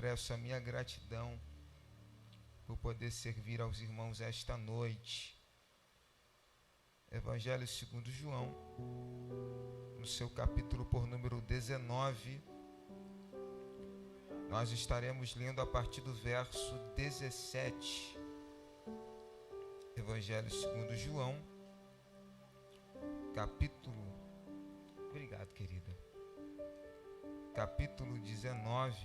expresso a minha gratidão por poder servir aos irmãos esta noite. Evangelho segundo João, no seu capítulo por número 19, nós estaremos lendo a partir do verso 17. Evangelho segundo João, capítulo... Obrigado, querida. Capítulo 19,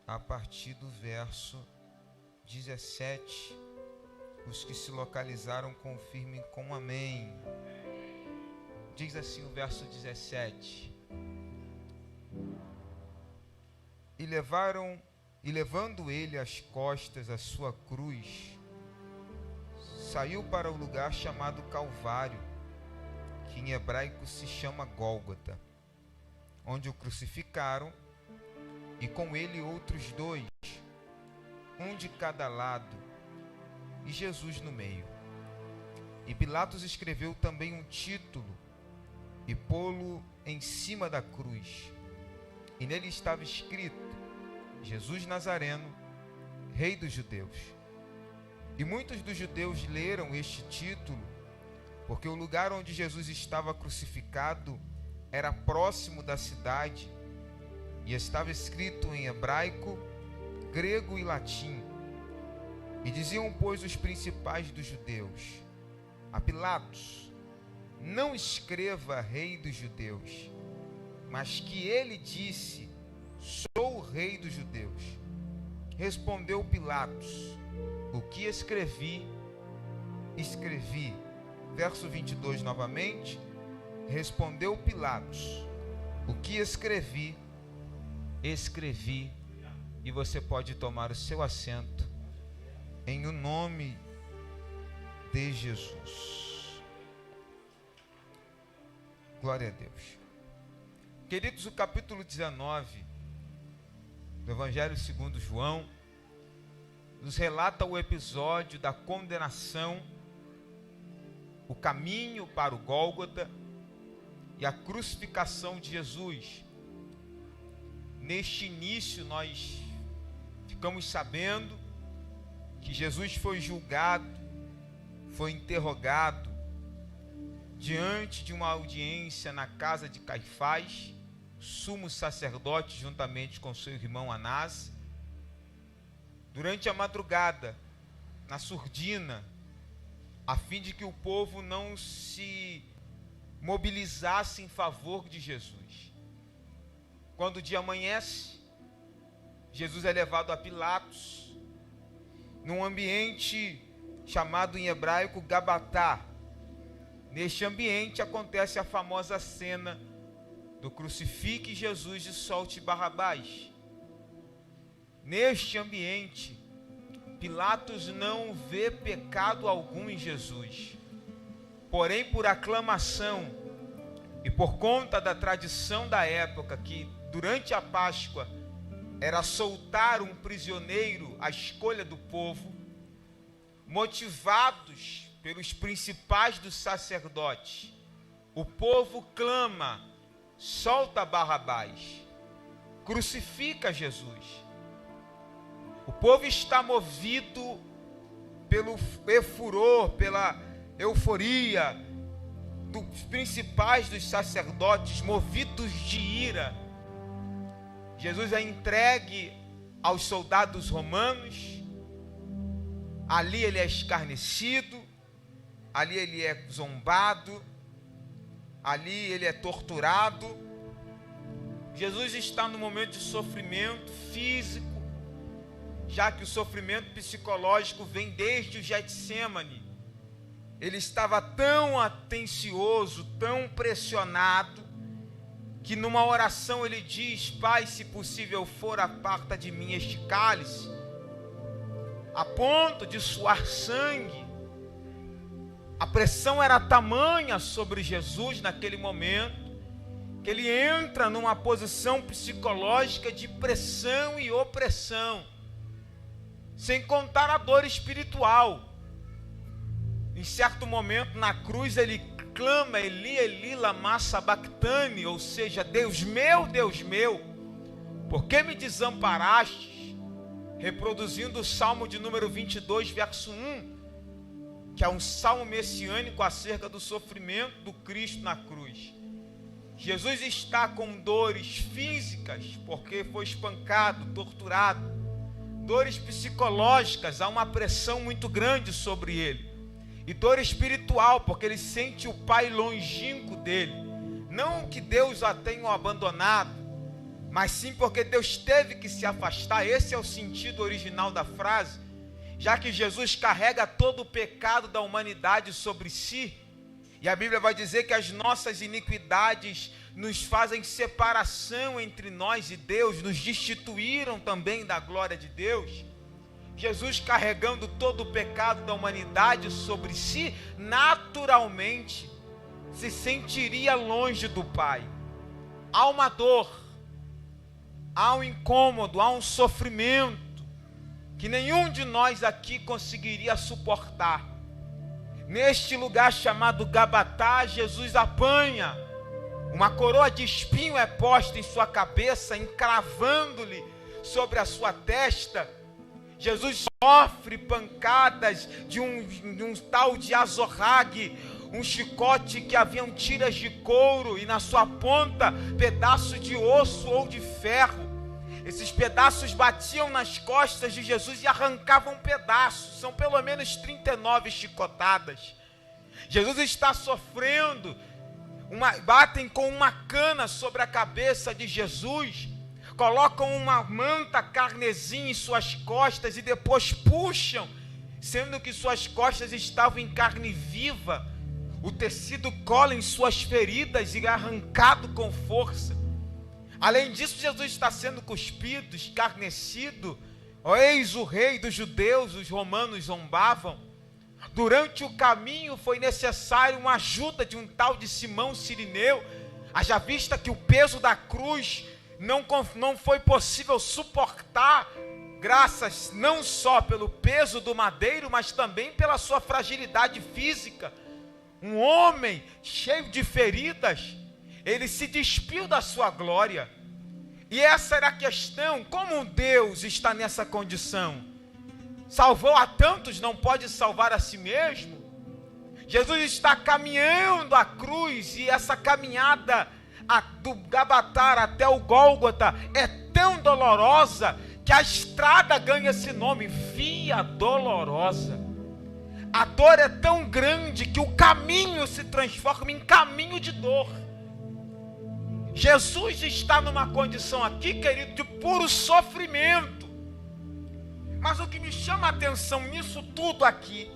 a partir do verso 17. Os que se localizaram, confirmem com amém. Diz assim o verso 17. E levando ele às costas a sua cruz, saiu para o lugar chamado Calvário, que em hebraico se chama Gólgota, onde o crucificaram, e com ele outros dois, um de cada lado, e Jesus no meio. E Pilatos escreveu também um título, e pô-lo em cima da cruz. E nele estava escrito: Jesus Nazareno, Rei dos Judeus. E muitos dos judeus leram este título, porque o lugar onde Jesus estava crucificado era próximo da cidade, e estava escrito em hebraico, grego e latim. E diziam, pois, os principais dos judeus a Pilatos: não escreva Rei dos Judeus, mas que ele disse: sou o Rei dos Judeus. Respondeu Pilatos: o que escrevi, escrevi. Verso 22 novamente. Respondeu Pilatos: o que escrevi, escrevi. E você pode tomar o seu assento, em o nome de Jesus. Glória a Deus. Queridos, o capítulo 19 do Evangelho segundo João nos relata o episódio da condenação, o caminho para o Gólgota e a crucificação de Jesus. Neste início nós ficamos sabendo que Jesus foi julgado, foi interrogado diante de uma audiência na casa de Caifás, sumo sacerdote, juntamente com seu irmão Anás. Durante a madrugada, na surdina, a fim de que o povo não se mobilizasse em favor de Jesus. Quando o dia amanhece, Jesus é levado a Pilatos, num ambiente chamado em hebraico Gabatá. Neste ambiente acontece a famosa cena do crucifique Jesus e solte Barrabás. Neste ambiente, Pilatos não vê pecado algum em Jesus. Porém, por aclamação e por conta da tradição da época, que durante a Páscoa era soltar um prisioneiro à escolha do povo, motivados pelos principais dos sacerdotes, o povo clama: solta Barrabás, crucifica Jesus. O povo está movido pelo furor, pela euforia dos principais dos sacerdotes, movidos de ira. Jesus é entregue aos soldados romanos, ali ele é escarnecido, ali ele é zombado, ali ele é torturado. Jesus está num momento de sofrimento físico, já que o sofrimento psicológico vem desde o Getsêmani. Ele estava tão atencioso, tão pressionado, que numa oração ele diz: Pai, se possível for, aparta de mim este cálice, a ponto de suar sangue. A pressão era tamanha sobre Jesus naquele momento, que ele entra numa posição psicológica de pressão e opressão, sem contar a dor espiritual. Em certo momento na cruz ele clama, Eli, Eli, lama sabachthani, ou seja, Deus meu, por que me desamparaste? Reproduzindo o Salmo de número 22, verso 1, que é um salmo messiânico acerca do sofrimento do Cristo na cruz. Jesus está com dores físicas, porque foi espancado, torturado, dores psicológicas, há uma pressão muito grande sobre ele, e dor espiritual, porque ele sente o Pai longínquo dele, não que Deus a tenha abandonado, mas sim porque Deus teve que se afastar. Esse é o sentido original da frase, já que Jesus carrega todo o pecado da humanidade sobre si, e a Bíblia vai dizer que as nossas iniquidades nos fazem separação entre nós e Deus, nos destituíram também da glória de Deus. Jesus, carregando todo o pecado da humanidade sobre si, naturalmente se sentiria longe do Pai. Há uma dor, há um incômodo, há um sofrimento que nenhum de nós aqui conseguiria suportar. Neste lugar chamado Gabatá, Jesus apanha, uma coroa de espinho é posta em sua cabeça, encravando-lhe sobre a sua testa. Jesus sofre pancadas de um tal de azorrague, um chicote que haviam tiras de couro e na sua ponta pedaço de osso ou de ferro. Esses pedaços batiam nas costas de Jesus e arrancavam pedaços. São pelo menos 39 chicotadas. Jesus está sofrendo. Batem com uma cana sobre a cabeça de Jesus, colocam uma manta carnezinha em suas costas e depois puxam, sendo que suas costas estavam em carne viva. O tecido cola em suas feridas e é arrancado com força. Além disso, Jesus está sendo cuspido, escarnecido. Eis o rei dos judeus, os romanos zombavam. Durante o caminho foi necessário uma ajuda de um tal de Simão Cirineu, haja vista que o peso da cruz não foi possível suportar, graças não só pelo peso do madeiro, mas também pela sua fragilidade física. Um homem cheio de feridas, ele se despiu da sua glória. E essa era a questão: como Deus está nessa condição? Salvou a tantos, não pode salvar a si mesmo? Jesus está caminhando a cruz, e essa caminhada do Gabatar até o Gólgota é tão dolorosa que a estrada ganha esse nome, Via Dolorosa. A dor é tão grande que o caminho se transforma em caminho de dor. Jesus está numa condição aqui, querido, de puro sofrimento. Mas o que me chama a atenção nisso tudo aqui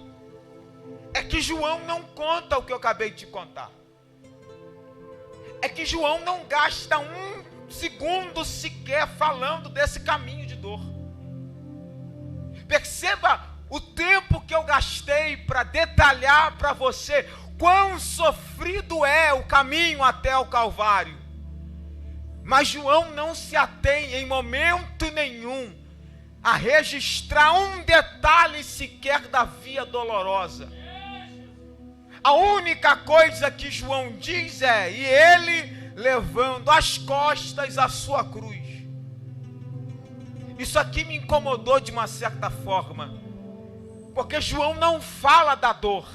é que João não conta o que eu acabei de te contar. É que João não gasta um segundo sequer falando desse caminho de dor. Perceba o tempo que eu gastei para detalhar para você quão sofrido é o caminho até o Calvário. Mas João não se atém em momento nenhum a registrar um detalhe sequer da via dolorosa. A única coisa que João diz é: e ele levando às costas a sua cruz. Isso aqui me incomodou de uma certa forma, porque João não fala da dor.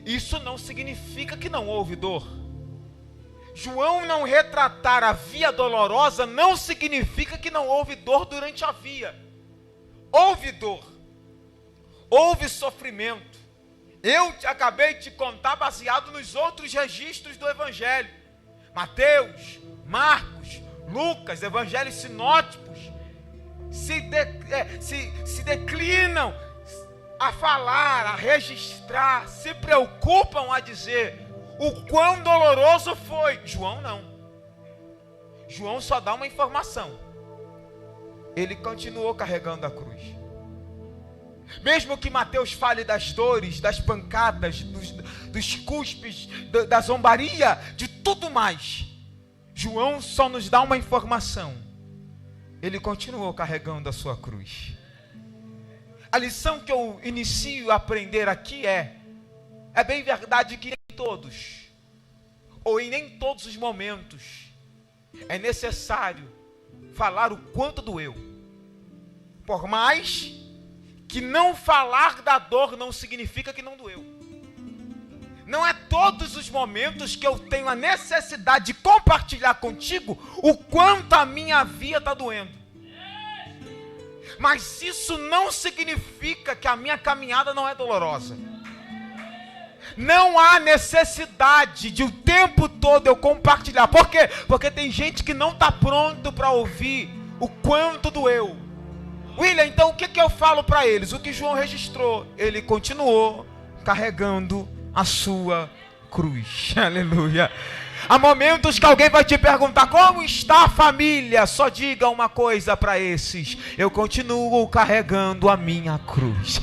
Isso não significa que não houve dor. João não retratar a via dolorosa não significa que não houve dor durante a via. Houve dor, houve sofrimento. Eu acabei de te contar baseado nos outros registros do Evangelho. Mateus, Marcos, Lucas, evangelhos sinóticos, se declinam a falar, a registrar, se preocupam a dizer o quão doloroso foi. João não. João só dá uma informação. Ele continuou carregando a cruz. Mesmo que Mateus fale das dores, das pancadas, dos cuspes, da zombaria, de tudo mais, João só nos dá uma informação. Ele continuou carregando a sua cruz. A lição que eu inicio a aprender aqui é bem verdade que nem todos, ou em nem todos os momentos, é necessário falar o quanto doeu. Por mais que não falar da dor não significa que não doeu. Não é todos os momentos que eu tenho a necessidade de compartilhar contigo o quanto a minha vida está doendo. Mas isso não significa que a minha caminhada não é dolorosa. Não há necessidade de o tempo todo eu compartilhar. Por quê? Porque tem gente que não está pronto para ouvir o quanto doeu. William, então o que eu falo para eles? O que João registrou. Ele continuou carregando a sua cruz. Aleluia. Há momentos que alguém vai te perguntar: como está a família? Só diga uma coisa para esses: eu continuo carregando a minha cruz.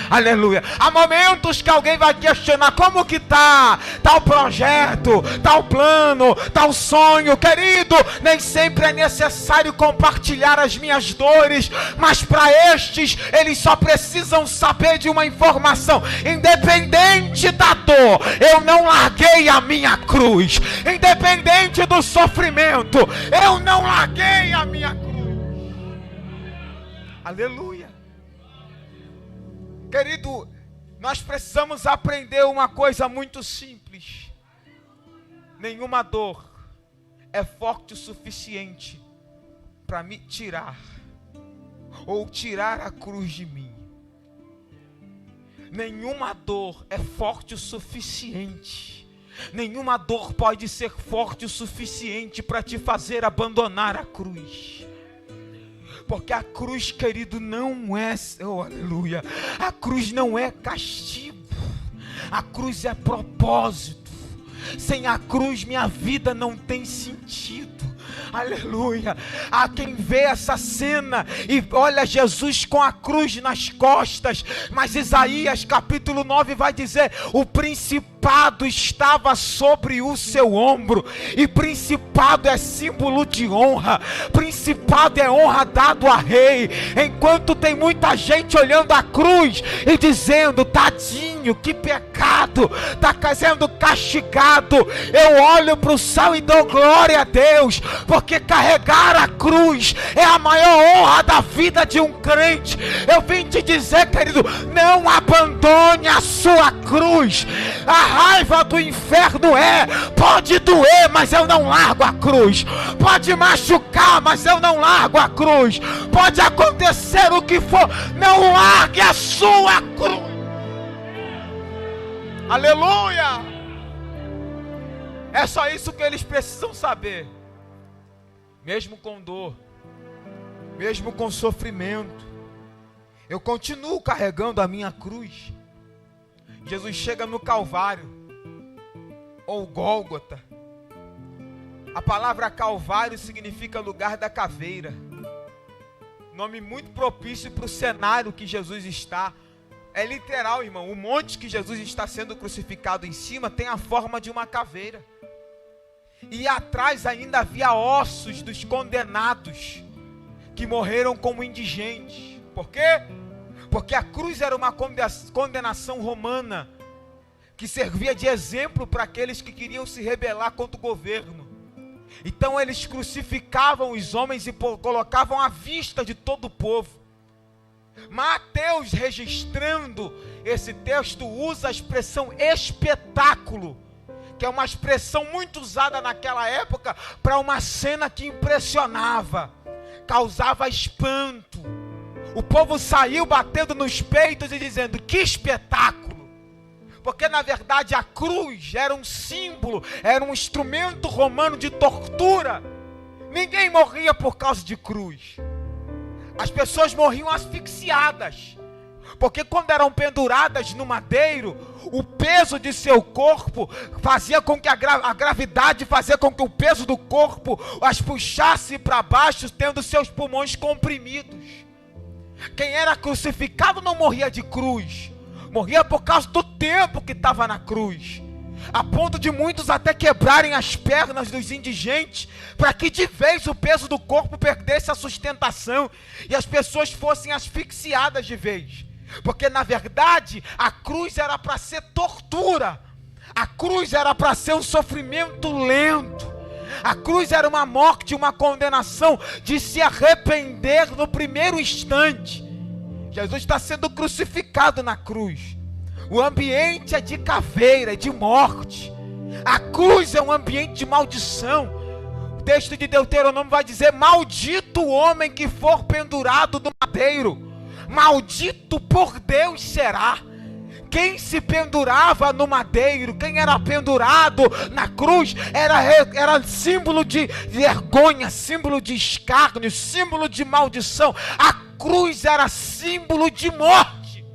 Aleluia. Há momentos que alguém vai questionar: como que tá o projeto, tá o plano, tá o sonho? Querido, nem sempre é necessário compartilhar as minhas dores, mas para estes, eles só precisam saber de uma informação: independente da dor, eu não larguei a minha cruz. Independente do sofrimento, eu não larguei a minha cruz. Aleluia. Querido, nós precisamos aprender uma coisa muito simples: nenhuma dor é forte o suficiente para me tirar ou tirar a cruz de mim. Nenhuma dor é forte o suficiente. Nenhuma dor pode ser forte o suficiente para te fazer abandonar a cruz. Porque a cruz, querido, não é, oh, aleluia, a cruz não é castigo, a cruz é propósito. Sem a cruz minha vida não tem sentido. Aleluia. Há quem vê essa cena e olha Jesus com a cruz nas costas, mas Isaías capítulo 9 vai dizer: o principado estava sobre o seu ombro. E principado é símbolo de honra. Principado é honra dado a rei. Enquanto tem muita gente olhando a cruz e dizendo: tadinho, que pecado, está sendo castigado, eu olho para o céu e dou glória a Deus, porque carregar a cruz é a maior honra da vida de um crente. Eu vim te dizer, querido, não abandone a sua cruz. A raiva do inferno pode doer, mas eu não largo a cruz. Pode machucar, mas eu não largo a cruz. Pode acontecer o que for, não largue a sua cruz. Aleluia. É só isso que eles precisam saber. Mesmo com dor, mesmo com sofrimento, eu continuo carregando a minha cruz. Jesus chega no Calvário, ou Gólgota. A palavra Calvário significa lugar da caveira. Nome muito propício para o cenário que Jesus está. É literal, irmão. O monte que Jesus está sendo crucificado em cima tem a forma de uma caveira. E atrás ainda havia ossos dos condenados que morreram como indigentes. Por quê? Porque a cruz era uma condenação romana que servia de exemplo para aqueles que queriam se rebelar contra o governo. Então eles crucificavam os homens e colocavam à vista de todo o povo. Mateus, registrando esse texto, usa a expressão espetáculo, que é uma expressão muito usada naquela época para uma cena que impressionava, causava espanto. O povo saiu batendo nos peitos e dizendo: que espetáculo! Porque na verdade a cruz era um símbolo, era um instrumento romano de tortura. Ninguém morria por causa de cruz. As pessoas morriam asfixiadas. Porque quando eram penduradas no madeiro, o peso de seu corpo fazia com que a gravidade fazia com que o peso do corpo as puxasse para baixo, tendo seus pulmões comprimidos. Quem era crucificado não morria de cruz, morria por causa do tempo que estava na cruz, a ponto de muitos até quebrarem as pernas dos indigentes, para que de vez o peso do corpo perdesse a sustentação e as pessoas fossem asfixiadas de vez. Porque na verdade a cruz era para ser tortura. A cruz era para ser um sofrimento lento. A cruz era uma morte, uma condenação de se arrepender no primeiro instante. Jesus está sendo crucificado na cruz. O ambiente é de caveira, é de morte. A cruz é um ambiente de maldição. O texto de Deuteronômio vai dizer: maldito o homem que for pendurado no madeiro. Maldito por Deus será. Quem se pendurava no madeiro, quem era pendurado na cruz, era símbolo de vergonha, símbolo de escárnio, símbolo de maldição. A cruz era símbolo de morte,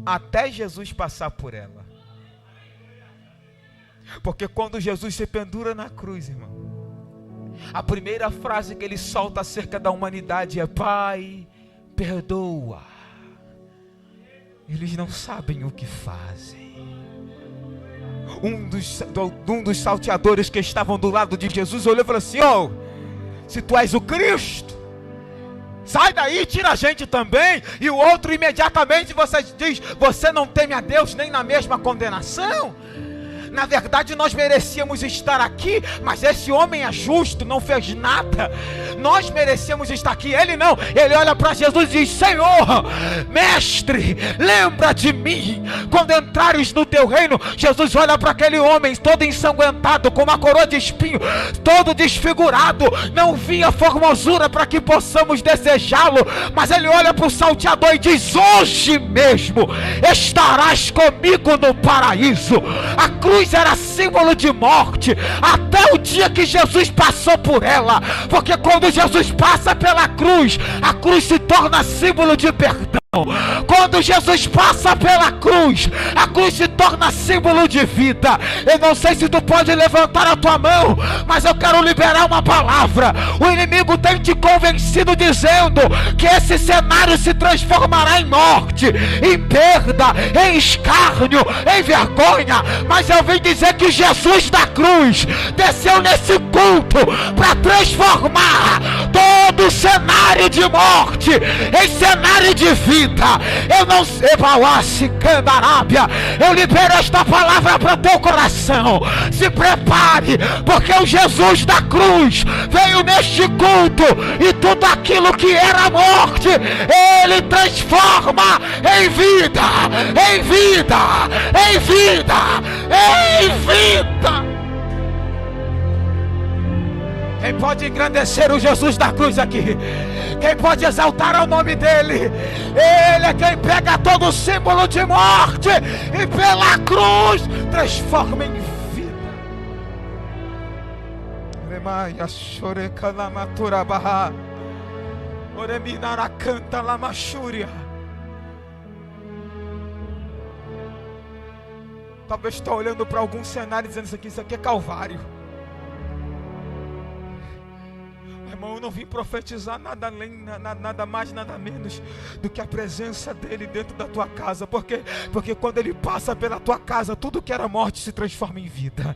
até Jesus passar por ela. Porque quando Jesus se pendura na cruz, irmão, a primeira frase que ele solta acerca da humanidade é: Pai, perdoa. Eles não sabem o que fazem. Um dos salteadores que estavam do lado de Jesus olhou e falou assim: se tu és o Cristo, sai daí, tira a gente também. E o outro imediatamente você diz: você não teme a Deus nem na mesma condenação? Na verdade nós merecíamos estar aqui, mas esse homem é justo, não fez nada. Nós merecíamos estar aqui, ele não. Ele olha para Jesus e diz: Senhor, mestre, lembra de mim quando entrares no teu reino. Jesus olha para aquele homem todo ensanguentado, com uma coroa de espinho, todo desfigurado. Não vinha formosura para que possamos desejá-lo, mas ele olha para o salteador e diz: hoje mesmo estarás comigo no paraíso. A cruz era símbolo de morte, até o dia que Jesus passou por ela. Porque quando Jesus passa pela cruz, a cruz se torna símbolo de perdão. Quando Jesus passa pela cruz, a cruz se torna símbolo de vida. Eu não sei se tu pode levantar a tua mão, mas eu quero liberar uma palavra. O inimigo tem te convencido dizendo que esse cenário se transformará em morte, em perda, em escárnio, em vergonha. Mas eu vim dizer que Jesus da cruz desceu nesse culto para transformar todo o cenário de morte em cenário de vida. Eu não sei, eu libero esta palavra para o teu coração. Se prepare, porque o Jesus da cruz veio neste culto e tudo aquilo que era morte, ele transforma em vida, em vida, em vida, em vida. Quem pode engrandecer o Jesus da cruz aqui? Quem pode exaltar o nome dele? Ele é quem pega todo o símbolo de morte e pela cruz transforma em vida. Talvez estou olhando para algum cenário dizendo: isso aqui é Calvário. Irmão, eu não vim profetizar nada além, nada mais, nada menos do que a presença dele dentro da tua casa. Porque quando ele passa pela tua casa, tudo que era morte se transforma em vida.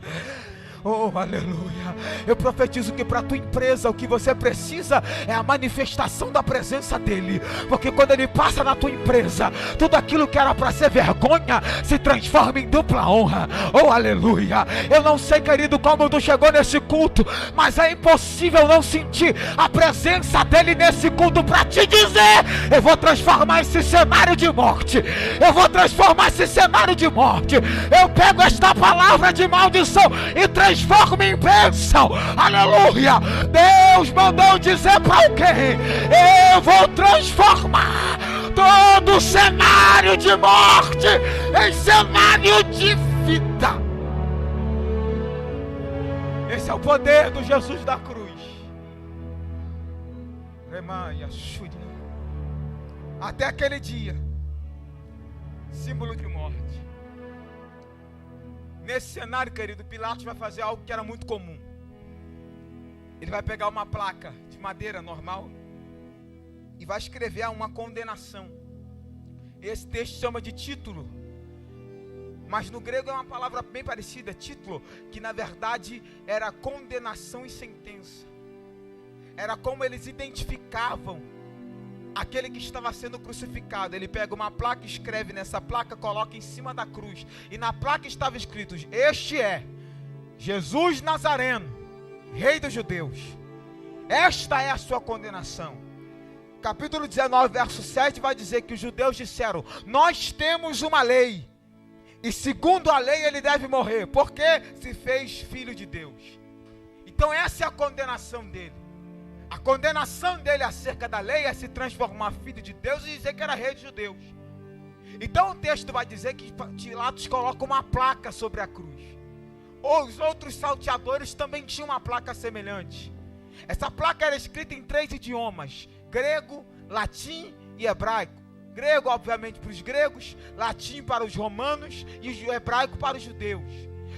Oh, aleluia. Eu profetizo que para a tua empresa o que você precisa é a manifestação da presença dele. Porque quando ele passa na tua empresa, tudo aquilo que era para ser vergonha se transforma em dupla honra. Oh, aleluia. Eu não sei, querido, como tu chegou nesse culto, mas é impossível não sentir a presença dele nesse culto para te dizer: eu vou transformar esse cenário de morte. Eu vou transformar esse cenário de morte. Eu pego esta palavra de maldição e transforma em bênção. Aleluia. Deus mandou dizer para alguém: eu vou transformar todo o cenário de morte em cenário de vida. Esse é o poder do Jesus da cruz. Até aquele dia, símbolo de morte. Nesse cenário, querido, Pilatos vai fazer algo que era muito comum. Ele vai pegar uma placa de madeira normal e vai escrever uma condenação. Esse texto chama de título, mas no grego é uma palavra bem parecida, título, que na verdade era condenação e sentença. Era como eles identificavam aquele que estava sendo crucificado, ele pega uma placa, escreve nessa placa, coloca em cima da cruz, e na placa estava escrito: este é Jesus Nazareno, Rei dos Judeus. Esta é a sua condenação. Capítulo 19, verso 7 vai dizer que os judeus disseram: nós temos uma lei, e segundo a lei ele deve morrer, porque se fez filho de Deus. Então essa é a condenação dele. A condenação dele acerca da lei é se transformar filho de Deus e dizer que era rei dos judeus. Então o texto vai dizer que Pilatos coloca uma placa sobre a cruz. Os outros salteadores também tinham uma placa semelhante. Essa placa era escrita em 3 idiomas: grego, latim e hebraico. Grego, obviamente, para os gregos, latim para os romanos e o hebraico para os judeus.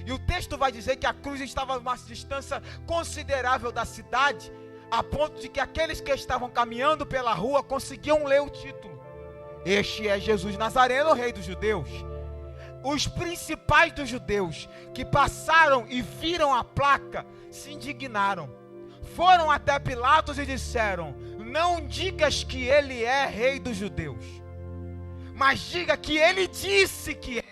E o texto vai dizer que a cruz estava a uma distância considerável da cidade, a ponto de que aqueles que estavam caminhando pela rua conseguiam ler o título: este é Jesus Nazareno, Rei dos Judeus. Os principais dos judeus que passaram e viram a placa se indignaram. Foram até Pilatos e disseram: não digas que ele é Rei dos Judeus, mas diga que ele disse que é.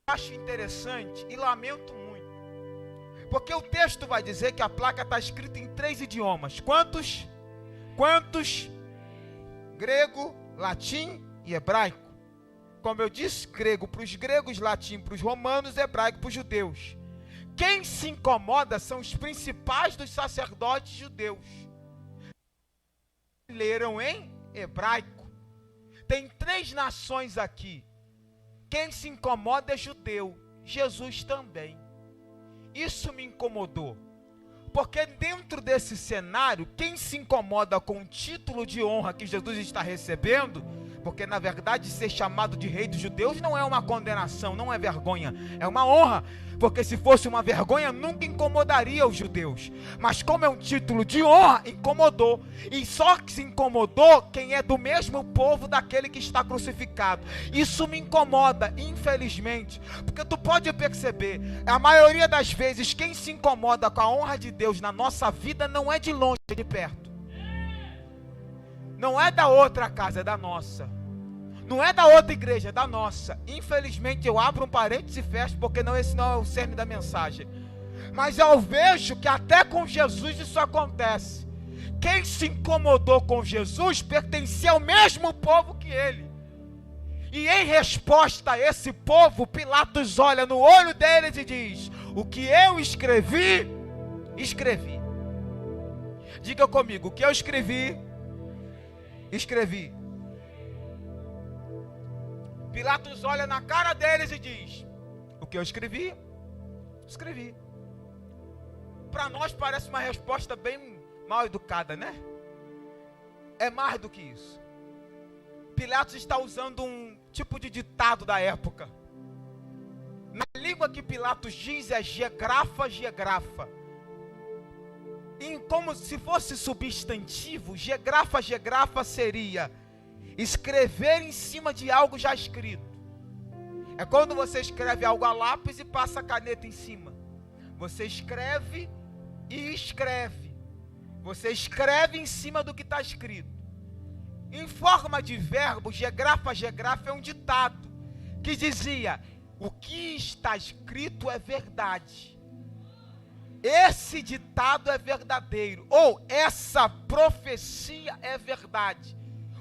Acho interessante e lamento muito, porque o texto vai dizer que a placa está escrita em 3 idiomas. Quantos? Grego, latim e hebraico. Como eu disse, grego para os gregos, latim para os romanos, hebraico para os judeus. Quem se incomoda são os principais dos sacerdotes judeus. Leram em hebraico. Tem 3 nações aqui. Quem se incomoda é judeu. Jesus também. Isso me incomodou. Porque dentro desse cenário, quem se incomoda com o título de honra que Jesus está recebendo, porque na verdade ser chamado de Rei dos Judeus não é uma condenação, não é vergonha, é uma honra. Porque se fosse uma vergonha, nunca incomodaria os judeus. Mas como é um título de honra, incomodou. E só que se incomodou quem é do mesmo povo daquele que está crucificado. Isso me incomoda, infelizmente. Porque tu pode perceber, a maioria das vezes, quem se incomoda com a honra de Deus na nossa vida não é de longe, é de perto. Não é da outra casa, é da nossa. Não é da outra igreja, é da nossa. Infelizmente eu abro um parênteses e fecho, porque esse não é o cerne da mensagem. Mas eu vejo que até com Jesus isso acontece. Quem se incomodou com Jesus pertencia ao mesmo povo que ele. E em resposta a esse povo, Pilatos olha no olho deles e diz: o que eu escrevi, escrevi. Diga comigo: o que eu escrevi, escrevi. Pilatos olha na cara deles e diz: o que eu escrevi, escrevi. Para nós parece uma resposta bem mal educada, né? É mais do que isso. Pilatos está usando um tipo de ditado da época. Na língua que Pilatos diz é gegrafa, gegrafa. E como se fosse substantivo, gegrafa, gegrafa seria escrever em cima de algo já escrito. É quando você escreve algo a lápis e passa a caneta em cima. Você escreve e escreve. Você escreve em cima do que está escrito. Em forma de verbo, gegrafa, gegrafa é um ditado que dizia: o que está escrito é verdade. Esse ditado é verdadeiro. Ou essa profecia é verdade.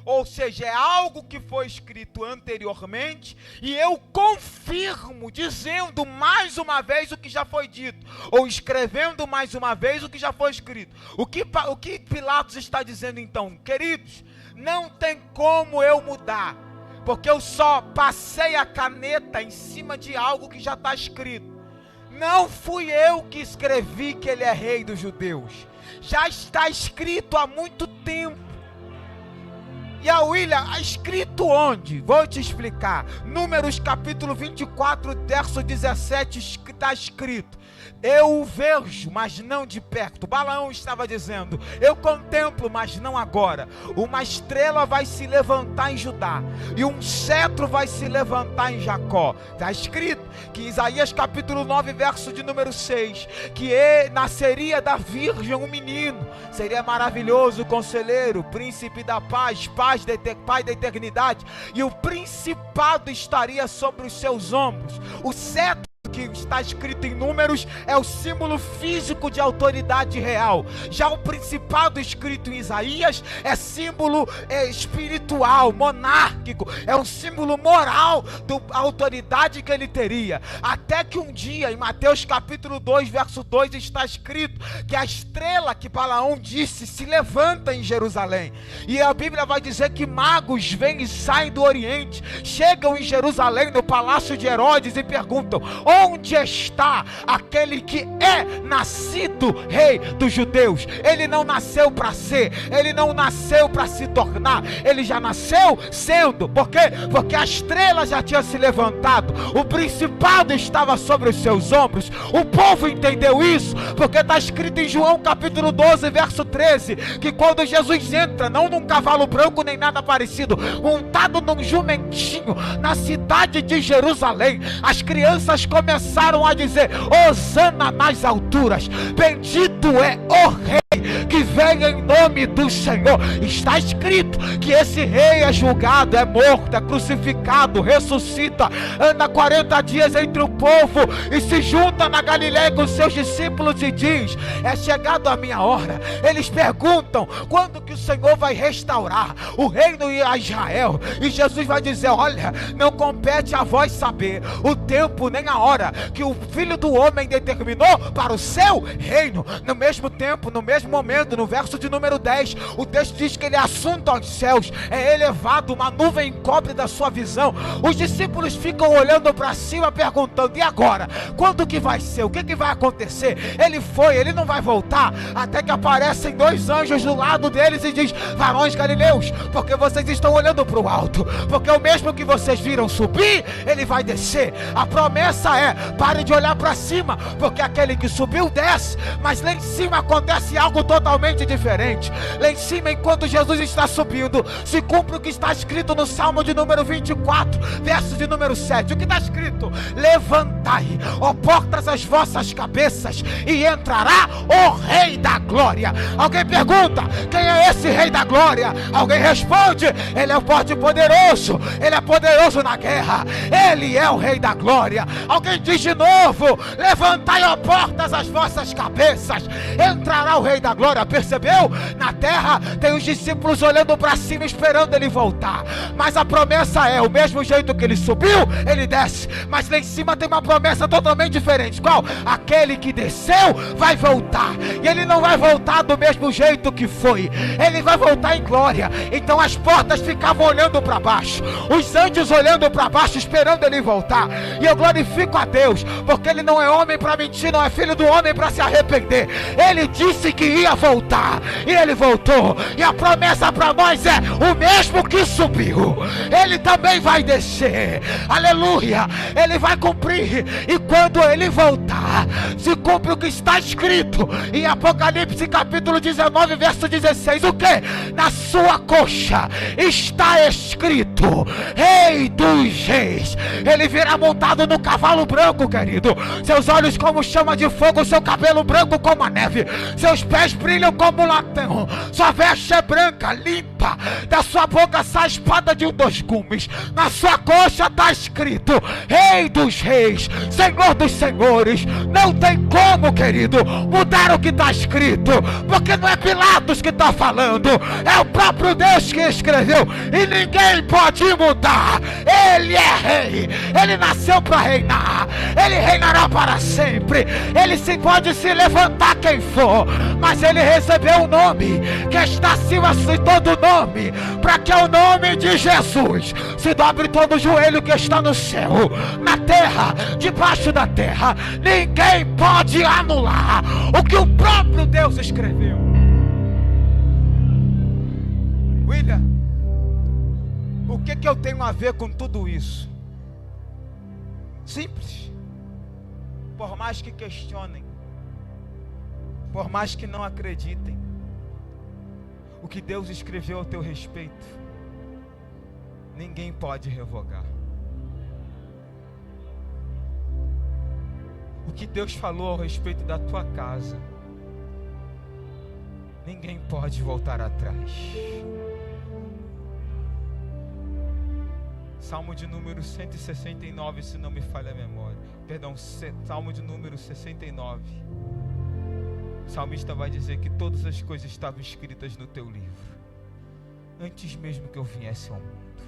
Ou seja, é algo que foi escrito anteriormente e eu confirmo, dizendo mais uma vez o que já foi dito, ou escrevendo mais uma vez o que já foi escrito. O que Pilatos está dizendo então? Queridos, não tem como eu mudar, porque eu só passei a caneta em cima de algo que já está escrito. Não fui eu que escrevi que ele é rei dos judeus. Já está escrito há muito tempo. E a William, escrito onde? Vou te explicar. Números capítulo 24, verso 17, está escrito: Eu o vejo, mas não de perto. Balaão estava dizendo: eu contemplo, mas não agora. Uma estrela vai se levantar em Judá, e um cetro vai se levantar em Jacó. Está escrito que Isaías capítulo 9, verso de número 6, que nasceria da virgem um menino, seria maravilhoso, conselheiro, príncipe da paz, pai da eternidade, e o principado estaria sobre os seus ombros. O cetro que está escrito em Números é o símbolo físico de autoridade real. Já o principado escrito em Isaías é símbolo espiritual, monárquico, é um símbolo moral da autoridade que ele teria. Até que um dia, em Mateus capítulo 2, verso 2, está escrito que a estrela que Balaão disse se levanta em Jerusalém. E a Bíblia vai dizer que magos vêm e saem do Oriente, chegam em Jerusalém, no palácio de Herodes, e perguntam: onde está aquele que é nascido rei dos judeus? Ele não nasceu para ser, ele não nasceu para se tornar, ele já nasceu sendo. Por quê? Porque a estrela já tinha se levantado, o principado estava sobre os seus ombros. O povo entendeu isso, porque está escrito em João capítulo 12, verso 13, que quando Jesus entra, não num cavalo branco nem nada parecido, montado num jumentinho, na cidade de Jerusalém, as crianças começaram a dizer: Hosana nas alturas, bendito é o rei que vem em nome do Senhor. Está escrito que esse rei é julgado, é morto, é crucificado, ressuscita, anda 40 dias entre o povo e se junta na Galileia com seus discípulos e diz: é chegado a minha hora. Eles perguntam: quando que o Senhor vai restaurar o reino a Israel? E Jesus vai dizer: olha, não compete a vós saber o tempo nem a hora que o Filho do Homem determinou para o seu reino. No mesmo tempo, no mesmo momento, no verso de número 10, o texto diz que ele é assunto aos céus, é elevado, uma nuvem encobre da sua visão. Os discípulos ficam olhando para cima, perguntando: e agora? Quando que vai ser? O que vai acontecer? Ele foi, ele não vai voltar? Até que aparecem dois anjos do lado deles e diz: varões galileus, porque vocês estão olhando para o alto? Porque o mesmo que vocês viram subir, ele vai descer. A promessa é: parem de olhar para cima, porque aquele que subiu desce, mas lá em cima acontece algo totalmente diferente. Lá em cima, enquanto Jesus está subindo, se cumpre o que está escrito no Salmo de número 24, verso de número 7. O que está escrito? Levantai, ó portas, as vossas cabeças, e entrará o Rei da Glória. Alguém pergunta: quem é esse Rei da Glória? Alguém responde: ele é o forte e poderoso, ele é poderoso na guerra, ele é o Rei da Glória. Alguém diz de novo: levantai, ó portas, as vossas cabeças, entrará o Rei da Glória. Percebeu? Na terra tem os discípulos olhando para cima, esperando ele voltar, mas a promessa é: o mesmo jeito que ele subiu, ele desce. Mas lá em cima tem uma promessa totalmente diferente. Qual? Aquele que desceu vai voltar, e ele não vai voltar do mesmo jeito que foi, ele vai voltar em glória. Então as portas ficavam olhando para baixo, os anjos olhando para baixo, esperando ele voltar. E eu glorifico a Deus, porque ele não é homem para mentir, não é filho do homem para se arrepender. Ele disse que ia voltar, e ele voltou. E a promessa para nós é: o mesmo que subiu, ele também vai descer. Aleluia! Ele vai cumprir. E quando ele voltar, se cumpre o que está escrito em Apocalipse capítulo 19, verso 16. O que? Na sua coxa está escrito: Rei dos Reis. Ele virá montado no cavalo branco, querido. Seus olhos como chama de fogo, seu cabelo branco como a neve, seus pés brilham como latão, sua veste é branca, limpa. Da sua boca sai a espada de 2 gumes. Na sua coxa está escrito: Rei dos Reis, Senhor dos Senhores. Não tem como, querido, mudar o que está escrito, porque não é Pilatos que está falando, é o próprio Deus que escreveu, e ninguém pode mudar. Ele é rei, ele nasceu para reinar, ele reinará para sempre. Ele pode se levantar quem for, mas ele recebeu um nome que está acima de todo nome, para que o nome de Jesus se dobre todo o joelho que está no céu, na terra, debaixo da terra. Ninguém pode anular o que o próprio Deus escreveu. William, o que eu tenho a ver com tudo isso? Simples. por mais que questionem, por mais que não acreditem, o que Deus escreveu ao teu respeito, ninguém pode revogar. O que Deus falou ao respeito da tua casa, ninguém pode voltar atrás. Salmo de número 169, se não me falha a memória. Perdão, Salmo de número 69. O salmista vai dizer que todas as coisas estavam escritas no teu livro, antes mesmo que eu viesse ao mundo.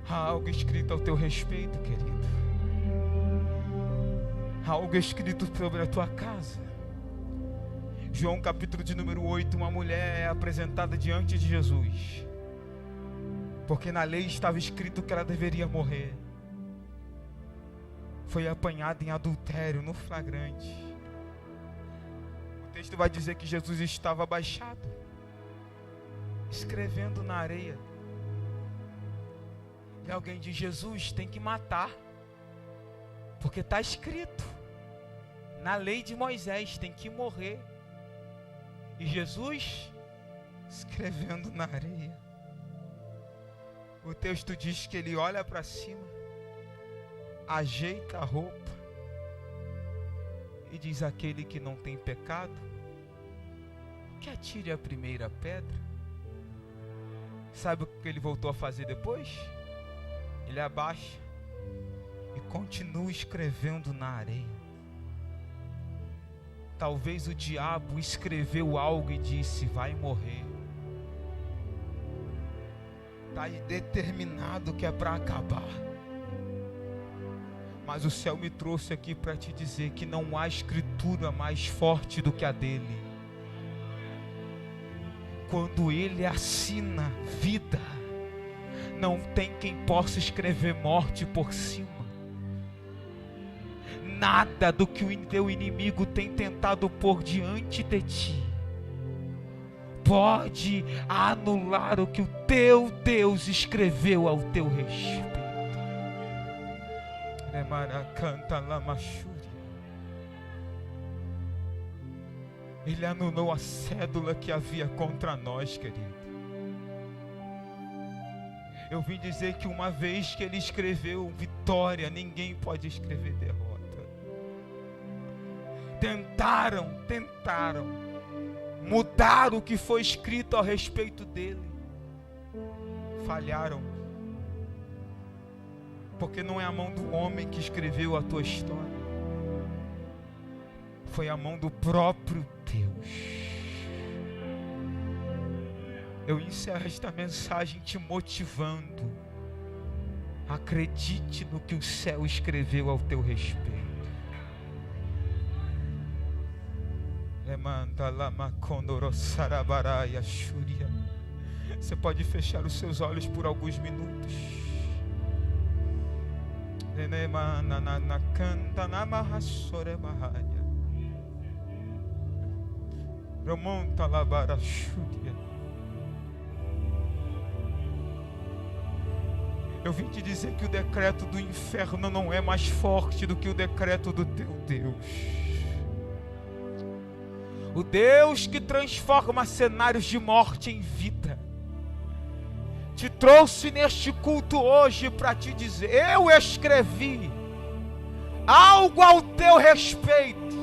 Há algo escrito ao teu respeito, querido. Há algo escrito sobre a tua casa. João capítulo de número 8, uma mulher é apresentada diante de Jesus, porque na lei estava escrito que ela deveria morrer. Foi apanhada em adultério, no flagrante. O texto vai dizer que Jesus estava abaixado, escrevendo na areia. E alguém diz: Jesus, tem que matar, porque está escrito na lei de Moisés, tem que morrer. E Jesus escrevendo na areia. O texto diz que ele olha para cima, ajeita a roupa e diz: aquele que não tem pecado, que atire a primeira pedra. Sabe o que ele voltou a fazer depois? Ele abaixa e continua escrevendo na areia. Talvez o diabo escreveu algo e disse: vai morrer. Está determinado que é para acabar. Mas o céu me trouxe aqui para te dizer que não há escritura mais forte do que a dele. Quando ele assina vida, não tem quem possa escrever morte por cima. Nada do que o teu inimigo tem tentado pôr diante de ti pode anular o que o teu Deus escreveu ao teu respeito. Ele anulou a cédula que havia contra nós, querido. Eu vim dizer que uma vez que ele escreveu vitória, ninguém pode escrever derrota. Tentaram mudar o que foi escrito a respeito dele. Falharam. Porque não é a mão do homem que escreveu a tua história. Foi a mão do próprio Deus. Eu encerro esta mensagem te motivando. Acredite no que o céu escreveu ao teu respeito. Você pode fechar os seus olhos por alguns minutos. Eu vim te dizer que o decreto do inferno não é mais forte do que o decreto do teu Deus. O Deus que transforma cenários de morte em vida te trouxe neste culto hoje para te dizer: eu escrevi algo ao teu respeito.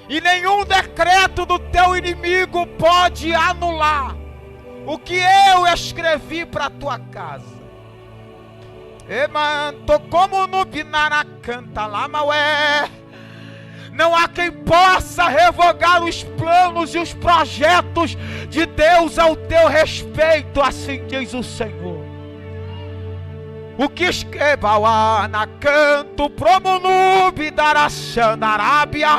E nenhum decreto do teu inimigo pode anular o que eu escrevi para a tua casa. Como no binaracanta lá, maué. Não há quem possa revogar os planos e os projetos de Deus ao teu respeito, assim diz o Senhor. O que escreva na canto promunube daraxandarábia.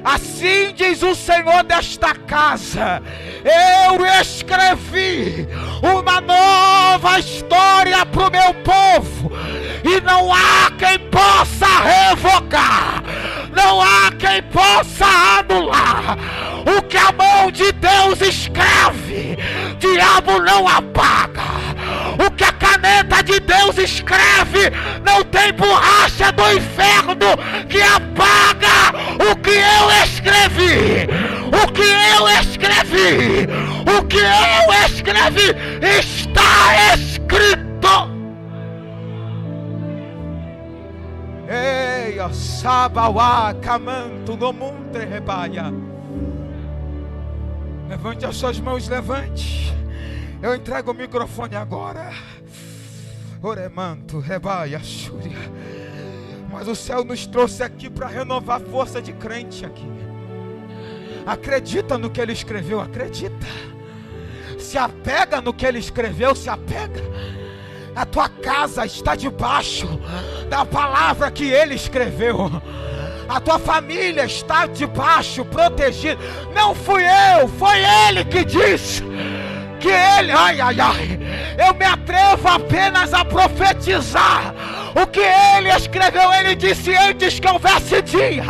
Assim diz o Senhor desta casa: eu escrevi uma nova história para o meu povo, e não há quem possa revogar, Não há quem possa anular o que a mão de Deus escreve. Diabo não apaga. O que a caneta de Deus escreve, não tem borracha do inferno que apaga o que eu escrevi. O que eu escrevi, o que eu escrevi está escrito. Ei, Sabawa, Camanto, Lomuntre, Rebaia. Levante as suas mãos, levante. Eu entrego o microfone agora. Oremanto, Rebaia, Xúria. Mas o céu nos trouxe aqui para renovar a força de crente aqui. Acredita no que ele escreveu, acredita. Se apega no que ele escreveu, se apega. A tua casa está debaixo da palavra que ele escreveu. A tua família está debaixo, protegida. Não fui eu, foi ele que disse. Que ele, eu me atrevo apenas a profetizar o que ele escreveu. Ele disse: antes que houvesse dia,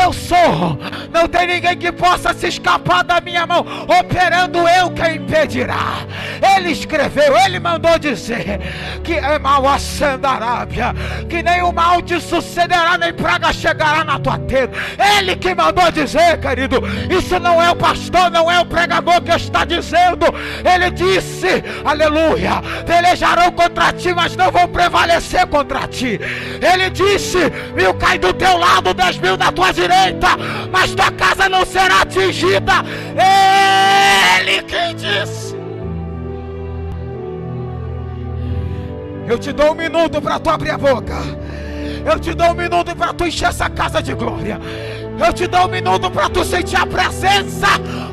eu sou. Não tem ninguém que possa se escapar da minha mão. Operando eu, quem impedirá? Ele escreveu, ele mandou dizer que é mal a Arábia, que nem o mal te sucederá, nem praga chegará na tua tenda. Ele que mandou dizer, querido. Isso não é o pastor, não é o pregador que está dizendo. Ele disse, aleluia, pelejarão contra ti, mas não vão prevalecer contra ti. Ele disse: 1000 cai do teu lado, 10.000 da tua direita, mas tua casa não será atingida. Ele que disse. Eu te dou 1 minuto para tu abrir a boca. Eu te dou 1 minuto para tu encher essa casa de glória. Eu te dou 1 minuto para tu sentir a presença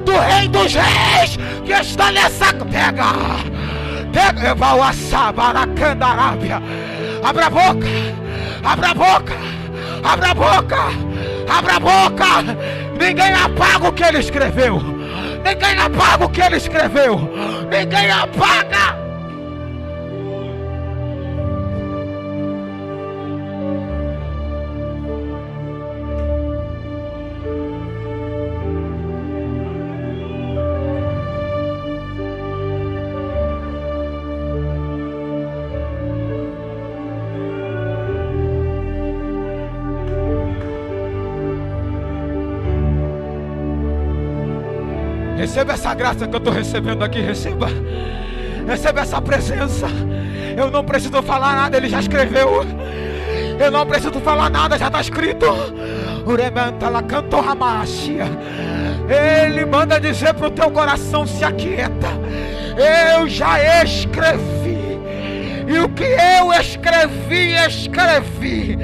do Rei dos Reis que está nessa. Pega, Arábia. Abra a boca, abra a boca, abra a boca, abra a boca. Ninguém apaga o que ele escreveu. Ninguém apaga o que ele escreveu. Ninguém apaga. Receba essa graça que eu estou recebendo aqui, receba. Receba essa presença. Eu não preciso falar nada, ele já escreveu. Eu não preciso falar nada, já está escrito. Ele manda dizer para o teu coração: se aquieta. Eu já escrevi. E o que eu escrevi, escrevi.